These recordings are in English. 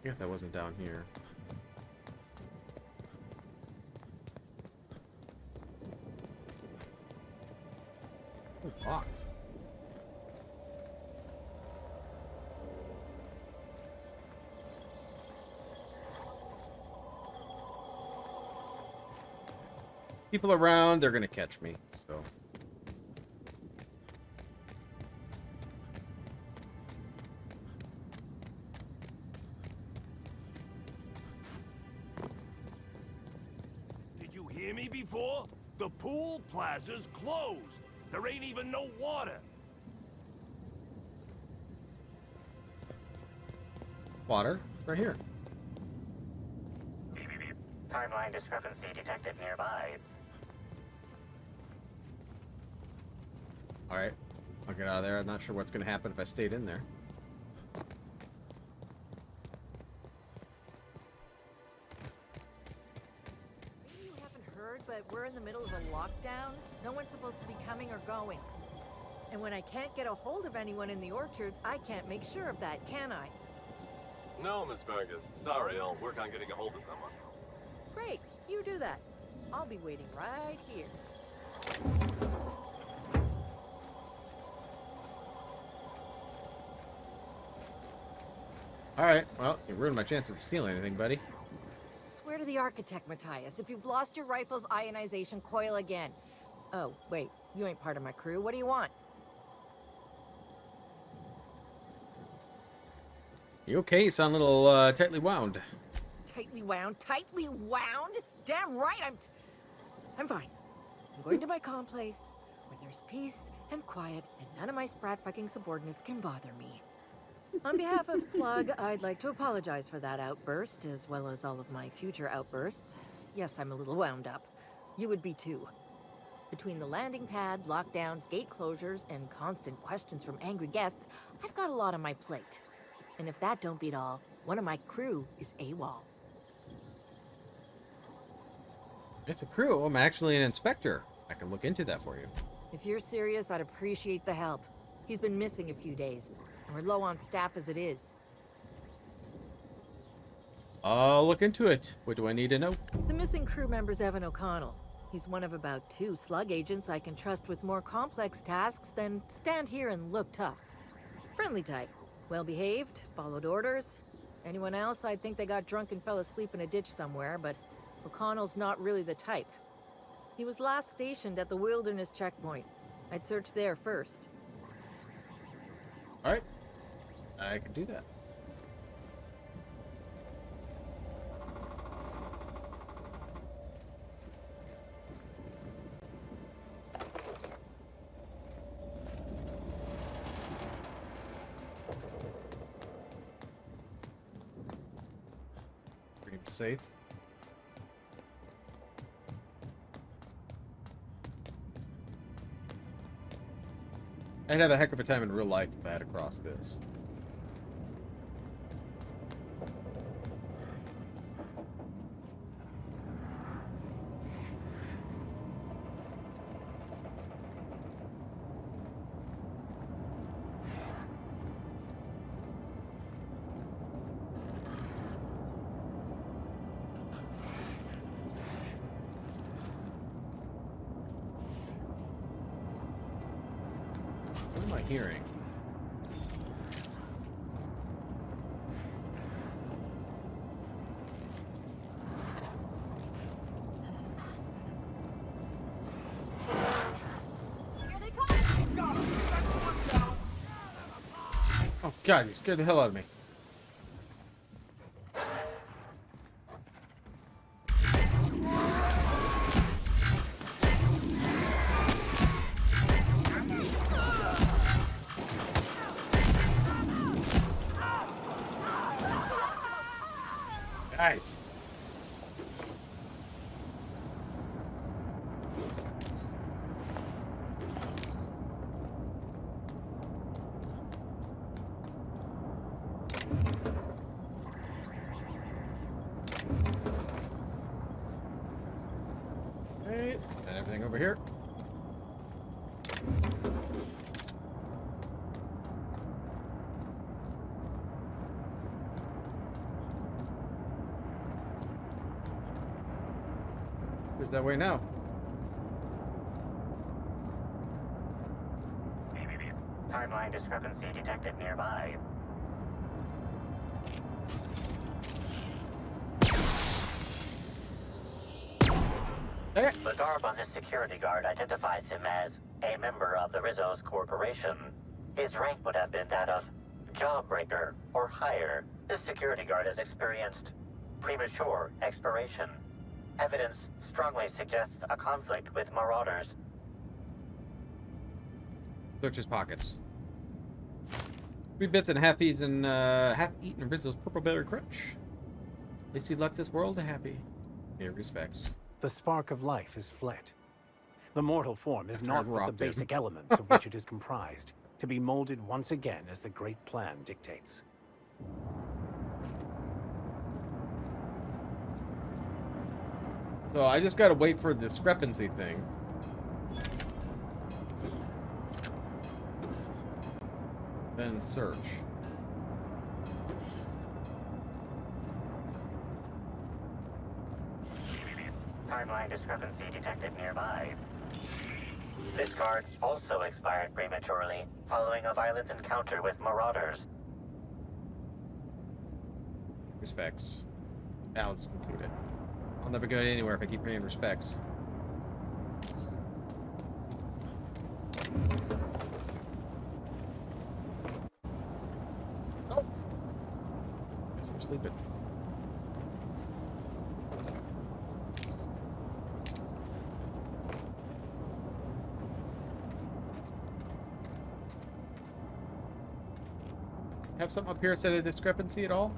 I guess I wasn't down here. It's locked. People around, they're gonna catch me, so. Did you hear me before? The pool plaza's closed. There ain't even no water. Water? It's right here. Beep, beep, beep. Timeline discrepancy detected nearby. Alright. I'll get out of there. I'm not sure what's gonna happen if I stayed in there. Maybe you haven't heard, but we're in the middle of a lockdown. No one's supposed to be coming or going. And when I can't get a hold of anyone in the orchards, I can't make sure of that, can I? No, Miss Vargas. Sorry, I'll work on getting a hold of someone. Great, you do that. I'll be waiting right here. Alright, well, you ruined my chances of stealing anything, buddy. Swear to the architect, Matthias, if you've lost your rifle's ionization, coil again. Oh, wait, you ain't part of my crew. What do you want? You okay? You sound a little tightly wound. Tightly wound? Tightly wound? Damn right, I'm fine. I'm going to my calm place, where there's peace and quiet, and none of my sprat fucking subordinates can bother me. On behalf of Slug, I'd like to apologize for that outburst, as well as all of my future outbursts. Yes, I'm a little wound up. You would be too. Between the landing pad, lockdowns, gate closures, and constant questions from angry guests, I've got a lot on my plate. And if that don't beat all, one of my crew is AWOL. It's a crew. I'm actually an inspector. I can look into that for you. If you're serious, I'd appreciate the help. He's been missing a few days, and we're low on staff as it is. I'll look into it. What do I need to know? The missing crew member's Evan O'Connell. He's one of about 2 Slug agents I can trust with more complex tasks than stand here and look tough. Friendly type. Well-behaved, followed orders. Anyone else, I'd think they got drunk and fell asleep in a ditch somewhere, but O'Connell's not really the type. He was last stationed at the Wilderness checkpoint. I'd search there first. Alright. I can do that. Pretty safe. I'd have a heck of a time in real life if I had to cross this. What am I hearing? Oh god, you scared the hell out of me. Nice. Right, and everything over here. that way now. Timeline discrepancy detected nearby. There. The garb on this security guard identifies him as a member of the Rizzo's corporation. His rank would have been that of jawbreaker or higher. This security guard has experienced premature expiration. Evidence strongly suggests a conflict with marauders. Search his pockets. 3 bits and half-eaten Rizzo's purple berry crunch. At least he left this world happy. Pay respects. The spark of life is fled. The mortal form is not but the robbed him. basic elements of which it is comprised, to be molded once again as the great plan dictates. So I just gotta wait for the discrepancy thing. Then search. Timeline discrepancy detected nearby. This guard also expired prematurely, following a violent encounter with marauders. Respects. Balance concluded. I'll never go anywhere if I keep paying respects. Oh! Guess I'm sleeping. Have something up here that said a discrepancy at all?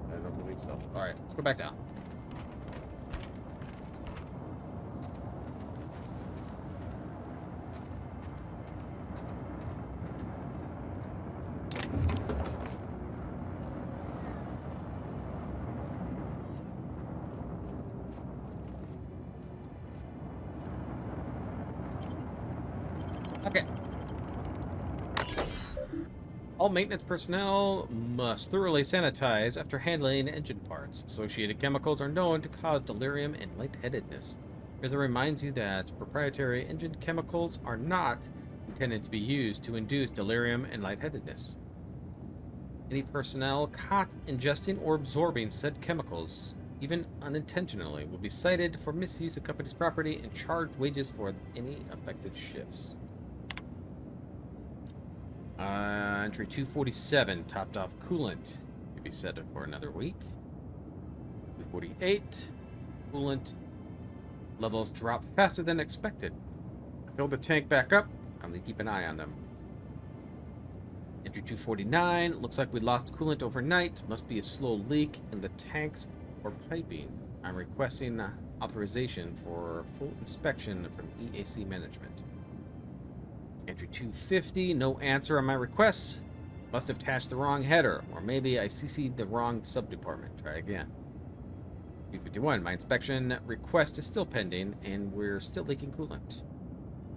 I don't believe so. Alright, let's go back down. Okay. All maintenance personnel must thoroughly sanitize after handling engine parts. Associated chemicals are known to cause delirium and lightheadedness. Here's a reminds you that proprietary engine chemicals are not intended to be used to induce delirium and lightheadedness. Any personnel caught ingesting or absorbing said chemicals, even unintentionally, will be cited for misuse of company's property and charged wages for any affected shifts. Entry 247, topped off coolant. Could be set for another week. 248, coolant levels drop faster than expected. Fill the tank back up. I'm gonna keep an eye on them. Entry 249, looks like we lost coolant overnight. Must be a slow leak in the tanks or piping. I'm requesting authorization for full inspection from EAC management. Entry 250, no answer on my requests. Must have attached the wrong header, or maybe I CC'd the wrong subdepartment. Try again. 251, my inspection request is still pending, and we're still leaking coolant.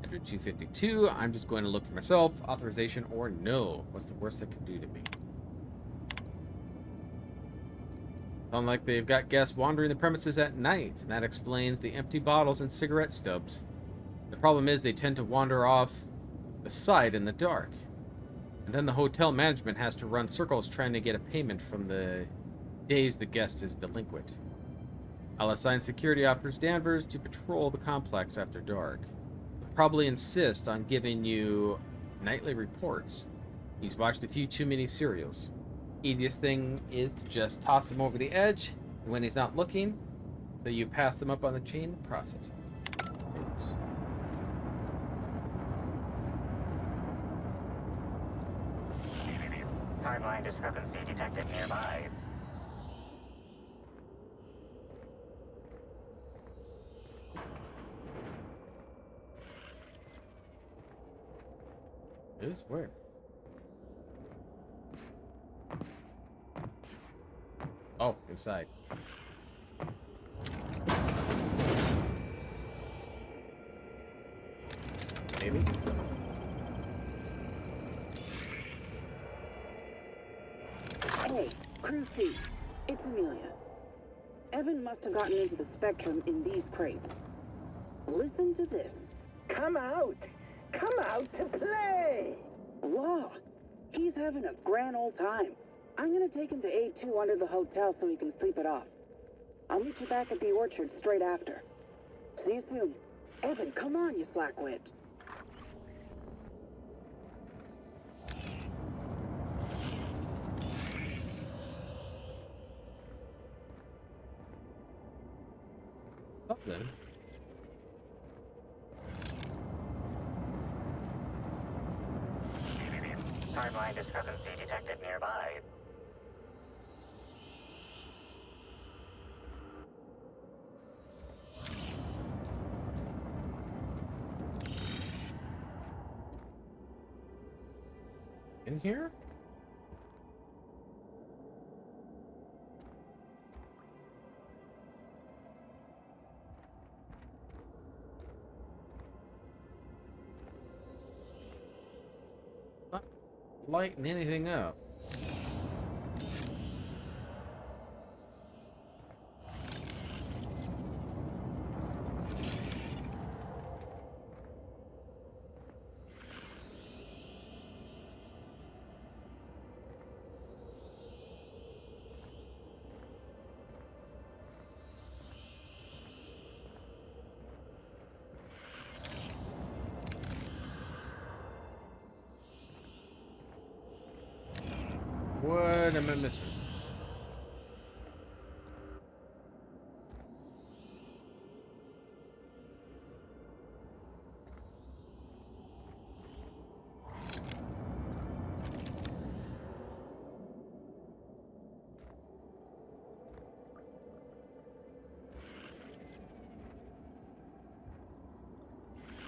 Entry 252, I'm just going to look for myself. Authorization or no. What's the worst that can do to me? Sound like they've got guests wandering the premises at night, and that explains the empty bottles and cigarette stubs. The problem is they tend to wander off the site in the dark. And then the hotel management has to run circles trying to get a payment from the days the guest is delinquent. I'll assign security officers Danvers to patrol the complex after dark. They'll probably insist on giving you nightly reports. He's watched a few too many serials. Easiest thing is to just toss him over the edge when he's not looking, so you pass them up on the chain process. Oops. Timeline discrepancy detected nearby. Is where? Oh, inside. Maybe. Hey, crew C. It's Amelia. Evan must have gotten into the Spectrum in these crates. Listen to this. Come out! Come out to play! Wow, he's having a grand old time. I'm gonna take him to A2 under the hotel so he can sleep it off. I'll meet you back at the orchard straight after. See you soon. Evan, come on, you slackwit. Something. Timeline discrepancy detected nearby. In here? Not lighting anything up. What am I missing?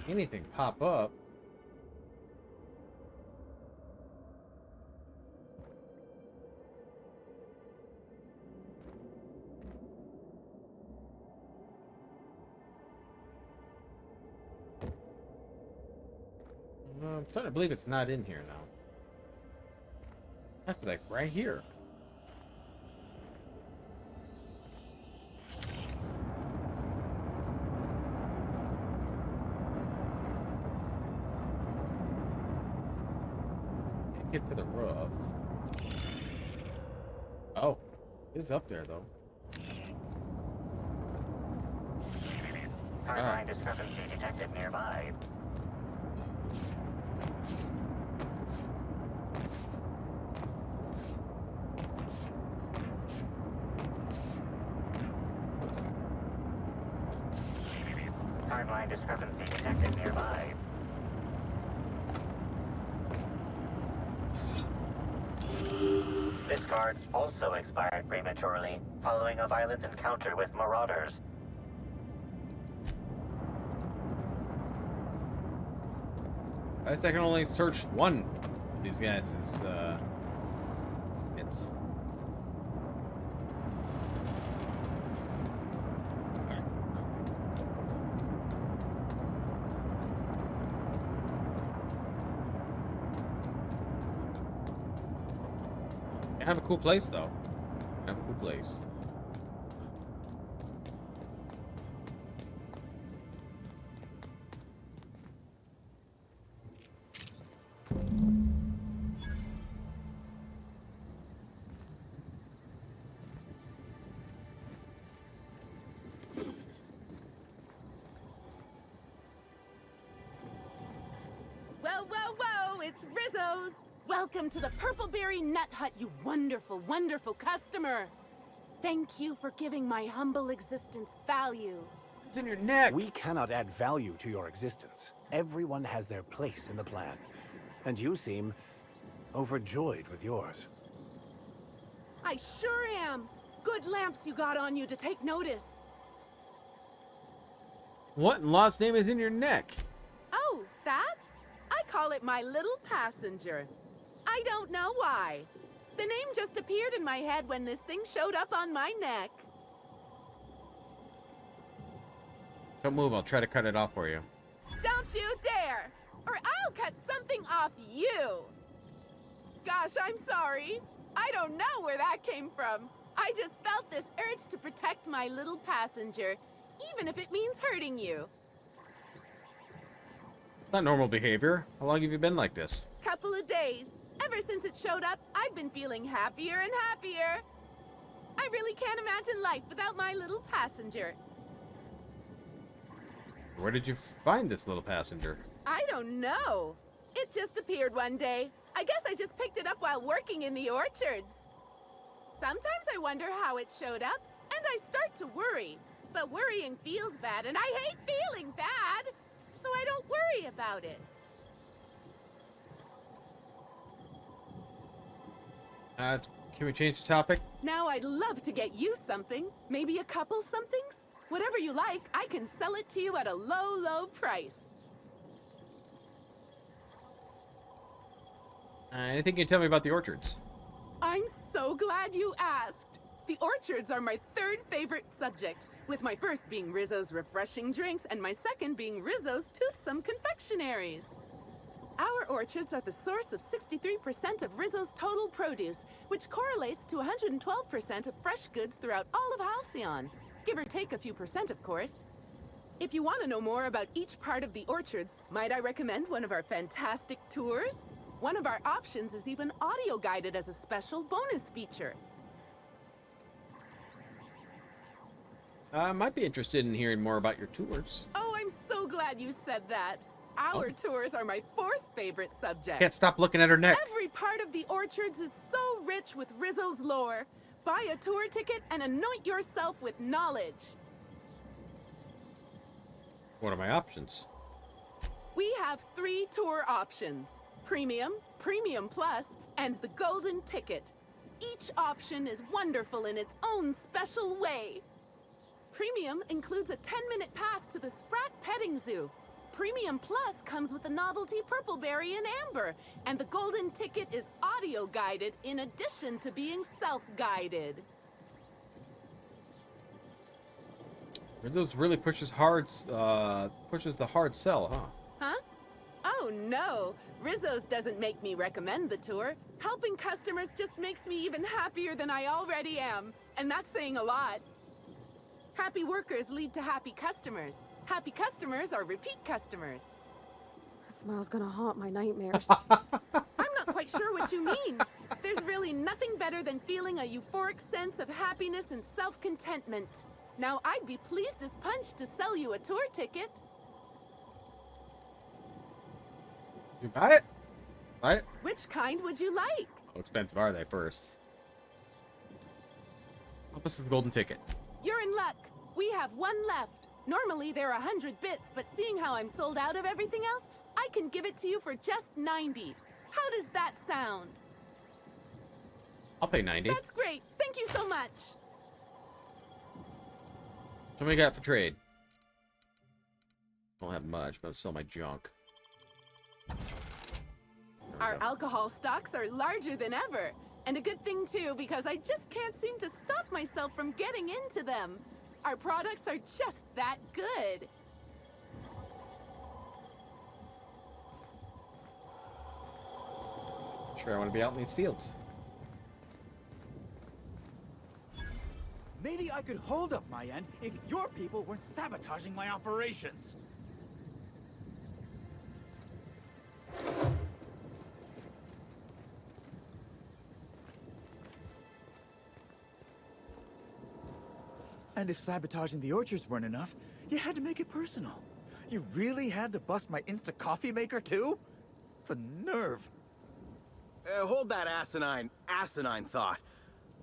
Anything pop up? I'm starting to believe it's not in here now. Has to be like right here. Can't get to the roof. Oh, it's up there though. Timeline discrepancy detected nearby. Timeline discrepancy detected nearby. This card also expired prematurely, following a violent encounter with marauders. I guess I can only search one of these guys' hits. I have a cool place though. I have a cool place. Whoa, whoa, whoa! It's Rizzo's! Welcome to the Purpleberry Nut Hut, you wonderful, wonderful customer! Thank you for giving my humble existence value. It's in your neck! We cannot add value to your existence. Everyone has their place in the plan. And you seem overjoyed with yours. I sure am! Good lamps you got on you to take notice. What in Law's name is in your neck? Oh, that? I call it my little passenger. I don't know why. The name just appeared in my head when this thing showed up on my neck. Don't move, I'll try to cut it off for you. Don't you dare! Or I'll cut something off you! Gosh, I'm sorry. I don't know where that came from. I just felt this urge to protect my little passenger, even if it means hurting you. Not normal behavior. How long have you been like this? Couple of days. Ever since it showed up, I've been feeling happier and happier. I really can't imagine life without my little passenger. Where did you find this little passenger? I don't know. It just appeared one day. I guess I just picked it up while working in the orchards. Sometimes I wonder how it showed up, and I start to worry. But worrying feels bad, and I hate feeling bad. So I don't worry about it. Can we change the topic? Now I'd love to get you something. Maybe a couple somethings? Whatever you like, I can sell it to you at a low, low price. Anything you can tell me about the orchards? I'm so glad you asked. The orchards are my third favorite subject, with my first being Rizzo's refreshing drinks and my second being Rizzo's toothsome confectionaries. Our orchards are the source of 63% of Rizzo's total produce, which correlates to 112% of fresh goods throughout all of Halcyon. Give or take a few percent, of course. If you want to know more about each part of the orchards, might I recommend one of our fantastic tours? One of our options is even audio guided as a special bonus feature. I might be interested in hearing more about your tours. Oh, I'm so glad you said that. Our tours are my fourth favorite subject. Can't stop looking at her neck. Every part of the orchards is so rich with Rizzo's lore. Buy a tour ticket and anoint yourself with knowledge. What are my options? We have 3 tour options: Premium, Premium Plus, and the Golden Ticket. Each option is wonderful in its own special way. Premium includes a 10-minute pass to the Sprat Petting Zoo. Premium Plus comes with the novelty Purpleberry and Amber, and the Golden Ticket is audio-guided in addition to being self-guided. Rizzo's really pushes the hard sell, huh? Huh? Oh no, Rizzo's doesn't make me recommend the tour. Helping customers just makes me even happier than I already am, and that's saying a lot. Happy workers lead to happy customers. Happy customers are repeat customers. That smell's gonna haunt my nightmares. I'm not quite sure what you mean. There's really nothing better than feeling a euphoric sense of happiness and self-contentment. Now, I'd be pleased as punch to sell you a tour ticket. You buy it? Buy it? Which kind would you like? How expensive are they first? This is the golden ticket. You're in luck. We have 1 left. Normally, they're 100 bits, but seeing how I'm sold out of everything else, I can give it to you for just 90. How does that sound? I'll pay 90. That's great. Thank you so much. What do we got for trade? Don't have much, but I'll sell my junk. Our alcohol stocks are larger than ever. And a good thing, too, because I just can't seem to stop myself from getting into them. Our products are just that good. Sure, I want to be out in these fields. Maybe I could hold up my end if your people weren't sabotaging my operations. And if sabotaging the orchards weren't enough, you had to make it personal. You really had to bust my instant coffee maker too? The nerve. Hold that asinine thought.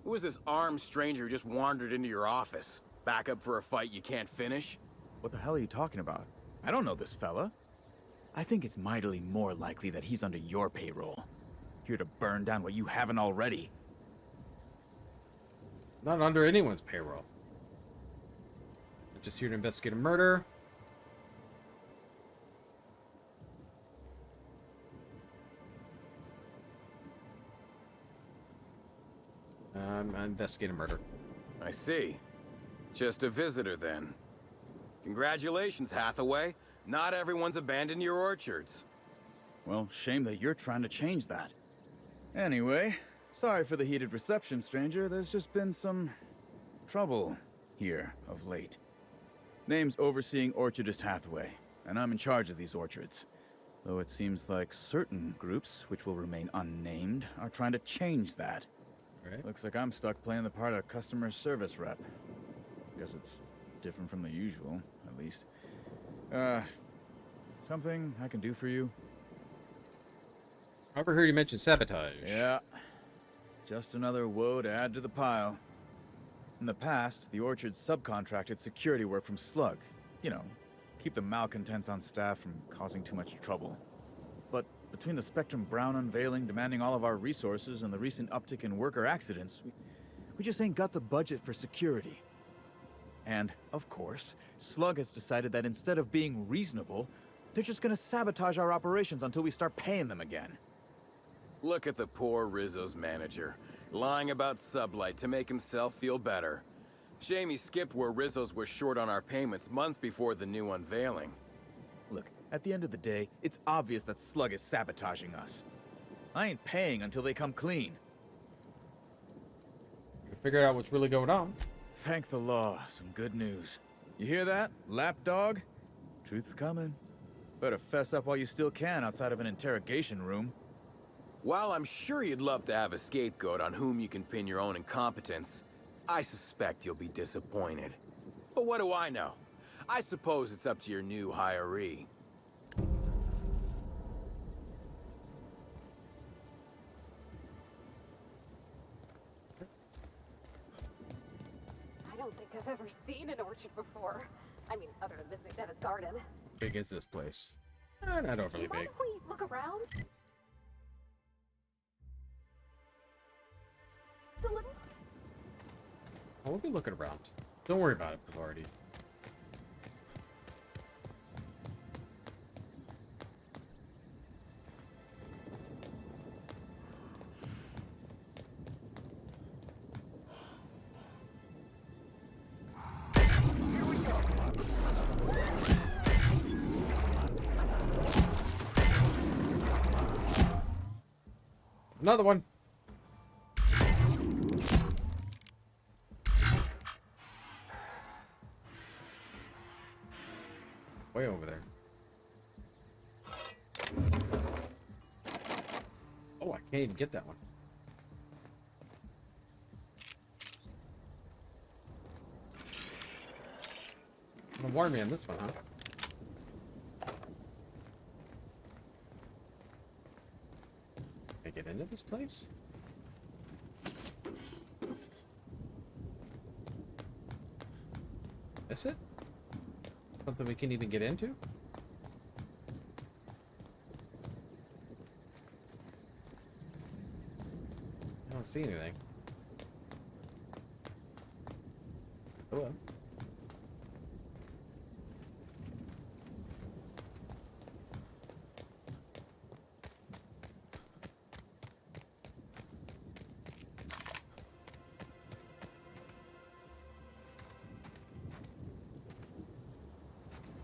Who is this armed stranger who just wandered into your office? Back up for a fight you can't finish? What the hell are you talking about? I don't know this fella. I think it's mightily more likely that he's under your payroll. Here to burn down what you haven't already. Not under anyone's payroll. I'm just here to investigate a murder. I'm investigating murder. I see. Just a visitor then. Congratulations, Hathaway. Not everyone's abandoned your orchards. Well, shame that you're trying to change that. Anyway, Sorry for the heated reception, stranger. There's just been some trouble here of late. Name's Overseeing Orchardist Hathaway, and I'm in charge of these orchards. Though it seems like certain groups, which will remain unnamed, are trying to change that. Right. Looks like I'm stuck playing the part of customer service rep. Guess it's different from the usual, at least. Something I can do for you? I overheard you mention sabotage. Yeah. Just another woe to add to the pile. In the past, the orchard subcontracted security work from Slug. You know, keep the malcontents on staff from causing too much trouble. But between the Spectrum Brown unveiling demanding all of our resources and the recent uptick in worker accidents, we just ain't got the budget for security. And, of course, Slug has decided that instead of being reasonable, they're just gonna sabotage our operations until we start paying them again. Look at the poor Rizzo's manager, lying about Sublight to make himself feel better. Shame he skipped where Rizzo's was short on our payments months before the new unveiling. Look, at the end of the day, it's obvious that Slug is sabotaging us. I ain't paying until they come clean. You figure out what's really going on. Thank the law, some good news. You hear that, lapdog? Truth's coming. Better fess up while you still can outside of an interrogation room. While I'm sure you'd love to have a scapegoat on whom you can pin your own incompetence, I suspect you'll be disappointed. But what do I know? I suppose it's up to your new hiree. I don't think I've ever seen an orchard before. I mean, other than visiting Devin's garden. Big is this place? Not overly Mind big. if we look around? A little? We'll be looking around. Don't worry about it, Pilardi. Another one. Way over there. Oh, I can't even get that one. Gonna warn me on this one, huh? Can I get into this place? Is it? Something we can even get into? I don't see anything. Hello.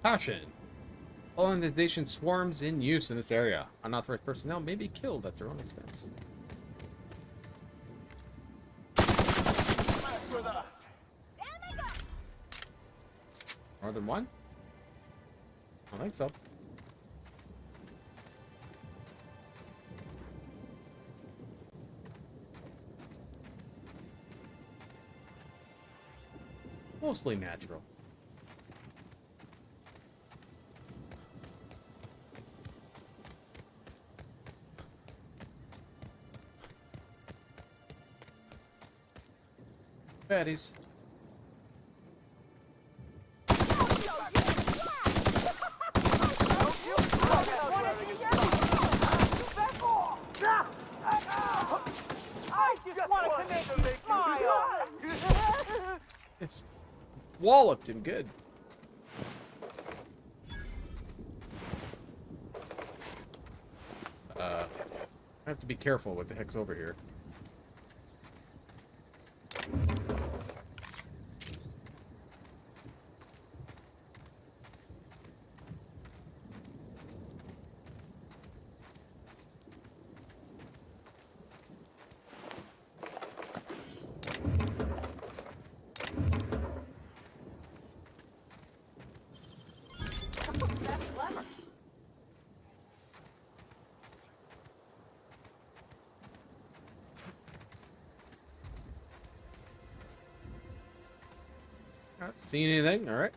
Caution! Colonization swarms in use in this area. Unauthorized personnel may be killed at their own expense. More than one? I don't think so. Mostly natural. Baddies. I just wanted to make you smile. It's walloped him good. I have to be careful what the heck's over here. Not seeing anything. All right.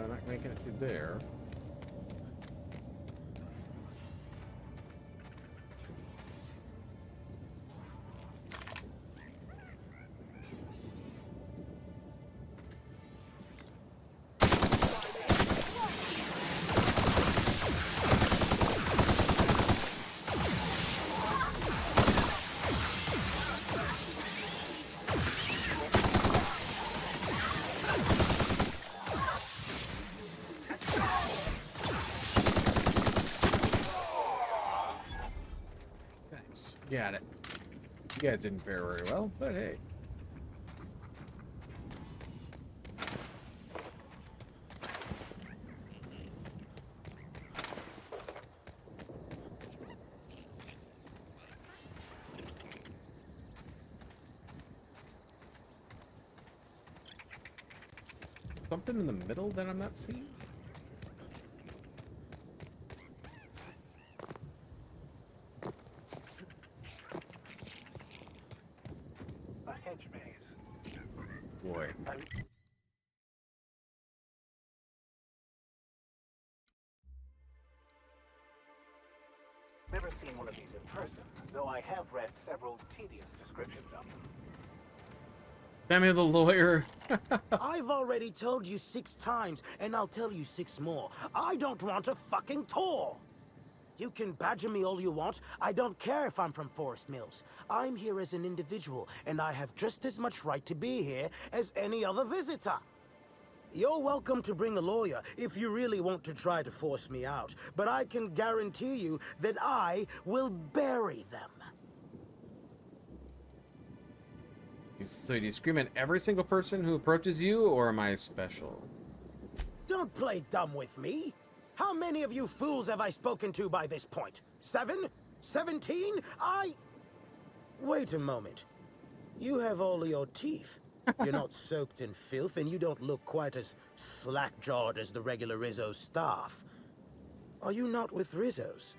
Not making it to there. Got it. You guys didn't fare very well, but hey. Something in the middle that I'm not seeing? Boy. Never seen one of these in person, though I have read several tedious descriptions of them. Sammy the lawyer. I've already told you 6 times, and I'll tell you 6 more. I don't want a fucking tour! You can badger me all you want. I don't care if I'm from Forest Mills. I'm here as an individual, and I have just as much right to be here as any other visitor. You're welcome to bring a lawyer if you really want to try to force me out, but I can guarantee you that I will bury them. So do you scream at every single person who approaches you, or am I special? Don't play dumb with me. How many of you fools have I spoken to by this point? 7? 17? Wait a moment. You have all your teeth. You're not soaked in filth, and you don't look quite as slack-jawed as the regular Rizzo staff. Are you not with Rizzo's?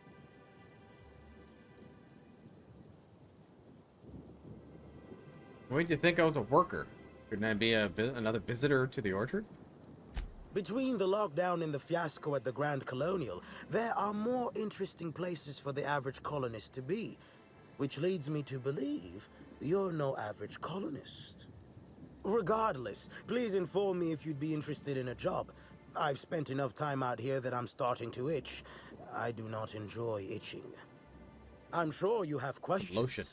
Why did you think I was a worker? Couldn't I be another visitor to the orchard? Between the lockdown and the fiasco at the Grand Colonial, there are more interesting places for the average colonist to be, which leads me to believe you're no average colonist. Regardless, please inform me if you'd be interested in a job. I've spent enough time out here that I'm starting to itch. I do not enjoy itching. I'm sure you have questions. Lotion.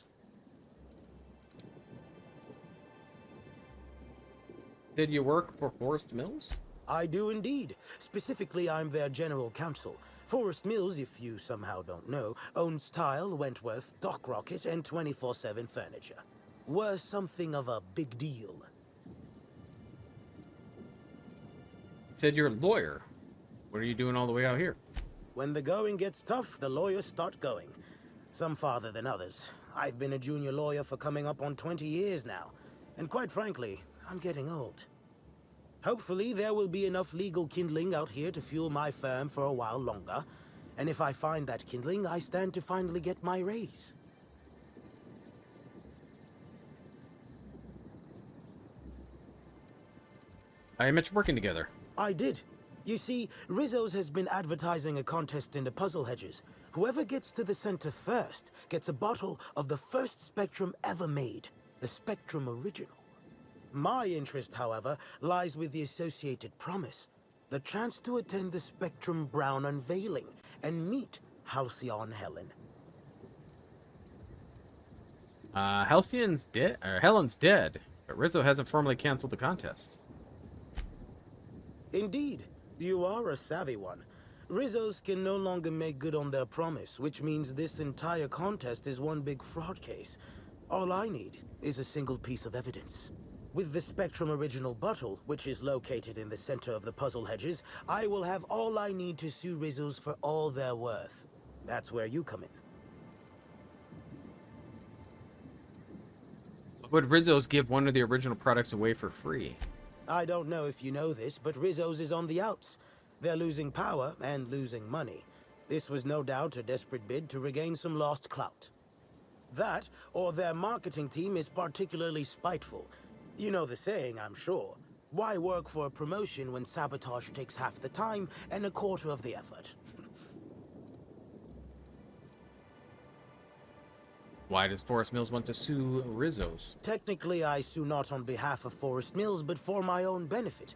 Did you work for Forest Mills? I do indeed. Specifically, I'm their general counsel. Forest Mills, if you somehow don't know, owns Tile, Wentworth, Dock Rocket, and 24/7 Furniture. We're something of a big deal. Said you're a lawyer. What are you doing all the way out here? When the going gets tough, the lawyers start going. Some farther than others. I've been a junior lawyer for coming up on 20 years now. And quite frankly, I'm getting old. Hopefully, there will be enough legal kindling out here to fuel my firm for a while longer. And if I find that kindling, I stand to finally get my raise. I met you working together. I did. You see, Rizzo's has been advertising a contest in the puzzle hedges. Whoever gets to the center first gets a bottle of the first Spectrum ever made, the Spectrum Original. My interest, however, lies with the associated promise, the chance to attend the Spectrum Brown unveiling and meet Halcyon Helen. Halcyon's dead, or Helen's dead, but Rizzo hasn't formally canceled the contest. Indeed, you are a savvy one. Rizzo's can no longer make good on their promise, which means this entire contest is one big fraud case. All I need is a single piece of evidence. With the Spectrum original bottle, which is located in the center of the puzzle hedges, I will have all I need to sue Rizzo's for all they're worth. That's where you come in. Would Rizzo's give one of the original products away for free? I don't know if you know this, but Rizzo's is on the outs. They're losing power and losing money. This was no doubt a desperate bid to regain some lost clout. That, or their marketing team is particularly spiteful. You know the saying, I'm sure. Why work for a promotion when sabotage takes half the time and a quarter of the effort? Why does Forest Mills want to sue Rizzo's? Technically, I sue not on behalf of Forest Mills, but for my own benefit.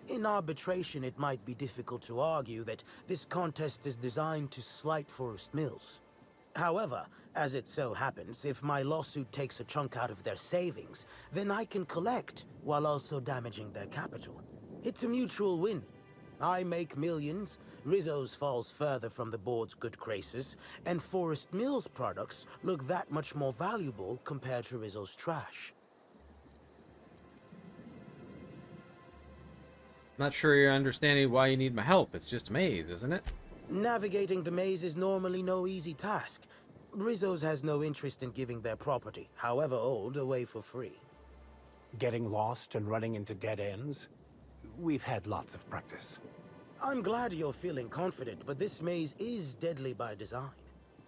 In arbitration, it might be difficult to argue that this contest is designed to slight Forest Mills. However, as it so happens, if my lawsuit takes a chunk out of their savings, then I can collect, while also damaging their capital. It's a mutual win. I make millions, Rizzo's falls further from the board's good graces, and Forest Mills products look that much more valuable compared to Rizzo's trash. Not sure you're understanding why you need my help. It's just a maze, isn't it? Navigating the maze is normally no easy task. Rizzo's has no interest in giving their property, however old, away for free. Getting lost and running into dead ends? We've had lots of practice. I'm glad you're feeling confident, but this maze is deadly by design.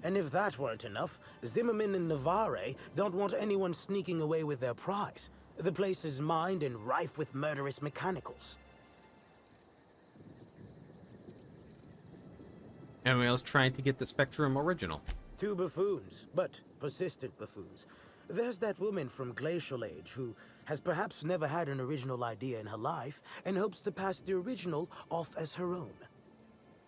And if that weren't enough, Zimmerman and Navarre don't want anyone sneaking away with their prize. The place is mined and rife with murderous mechanicals. Anyone else trying to get the Spectrum original? 2 buffoons, but persistent buffoons. There's that woman from Glacial Age who has perhaps never had an original idea in her life and hopes to pass the original off as her own.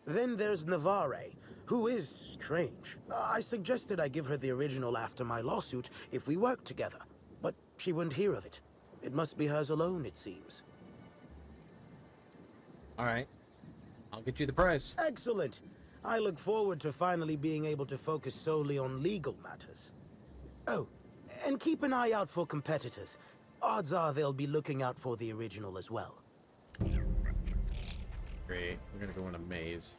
Then there's Navarre, who is strange. I suggested I give her the original after my lawsuit if we worked together, but she wouldn't hear of it. It must be hers alone, it seems. All right. I'll get you the prize. Excellent. I look forward to finally being able to focus solely on legal matters. Oh, and keep an eye out for competitors. Odds are they'll be looking out for the original as well. Great. We're gonna go in a maze.